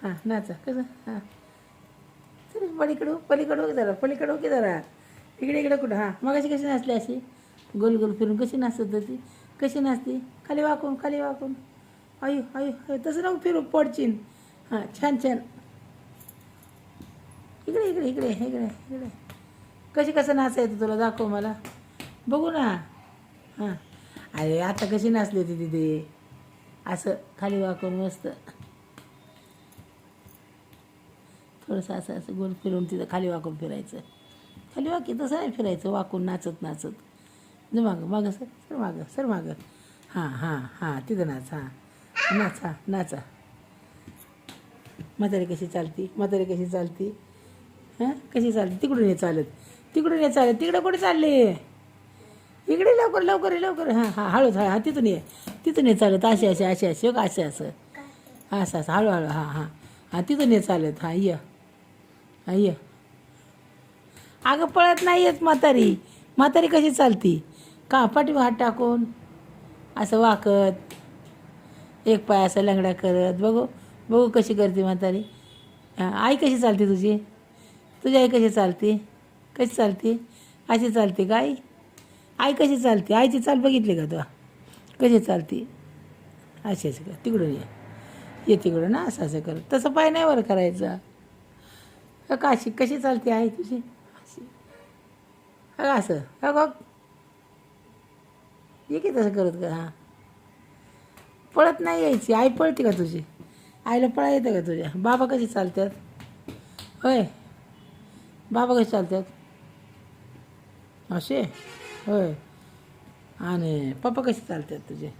हां नाचा कसं हां चल पलीकडं की जरा इकडे कुठं हां मगाशी कशी नाचली अशी गोल गोल फिरून कशी नाचत होती कशी नाचती खाली वाकून आयु आयु आयु तसं नको फिरू पडचीन हां छान छान इकडे कसं नाचायचं तुला दाखव मला बघू ना हां अरे आता कशी नाचली होती तिथे असं खाली वाकून मस्त थोडंसं असं गोल फिरून तिथं खाली वाकून फिरायचं खाली वाकी तसं नाही फिरायचं वाकून नाचत न मागं सर मागं हां तिथं नाचा म्हातारी कशी चालती हां कशी चालते तिकडून ये चालत तिकडं कुठे चालले इकडे लवकर हां हळूच हां तिथून ये चालत असे असं हळूहळू हां तिथून ये चालत हां ये अगं पळत नाही येत म्हातारी कशी चालती का पाठीवर हात टाकून असं वाकत एक पाय असं लंगडा करत बघू कशी करते म्हातारी आई कशी चालते तुझी आई कशी चालते अशी चालते का आई कशी चालते आईची चाल बघितली का तू कशी चालते अशी तिकडून ये तिकडून ना असं कर तसं पाय नाही वर करायचं का अशी कशी चालते आई तुझी अशी असं बघ ये की तसं करत का हां पळत नाही यायची आई पळते का तुझी आईला पळा येतं का तुझ्या बाबा कशी चालतात होय बाबा कसे चालतात असे होय आणि पप्पा कसे चालतात तुझे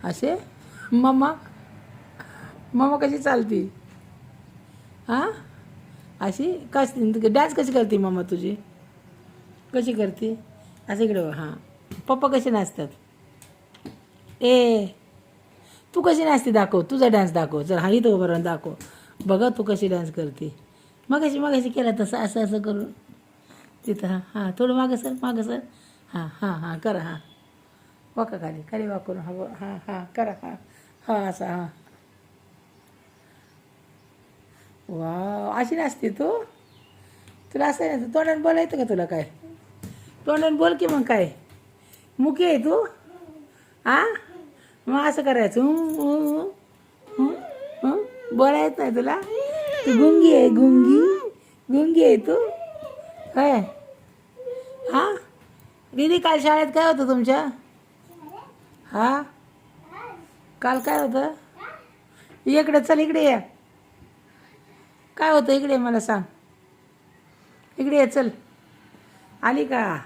असे मम्मा कशी चालती हां अशी कशी डान्स कशी करते मम्मा तुझी कशी करते असं इकडे हां पप्पा कसे नाचतात तू कशी नाचते दाखव तुझा डान्स दाखव जर हा इथं उभं राहून दाखव बघा तू कशी डान्स करते मगाशी केला तसं असं करून तिथं हां थोडं मागं सर हां करा हां वाका खाली वाकून हां करा हां असं हां वा अशी नाचते तू तुला असं नाही तोंडाने बोलायचं का तुला काय तोंडाने बोल की मग काय मुकी आहे तू हां मग असं करायचं बोलायचं नाही तुला तू गुंगी आहे तू काय हां दीदी काल शाळेत काय होतं तुमच्या हां काल काय होतं इकडे चल इकडे ये काय होतं इकडे मला सांग इकडे ये चल आली का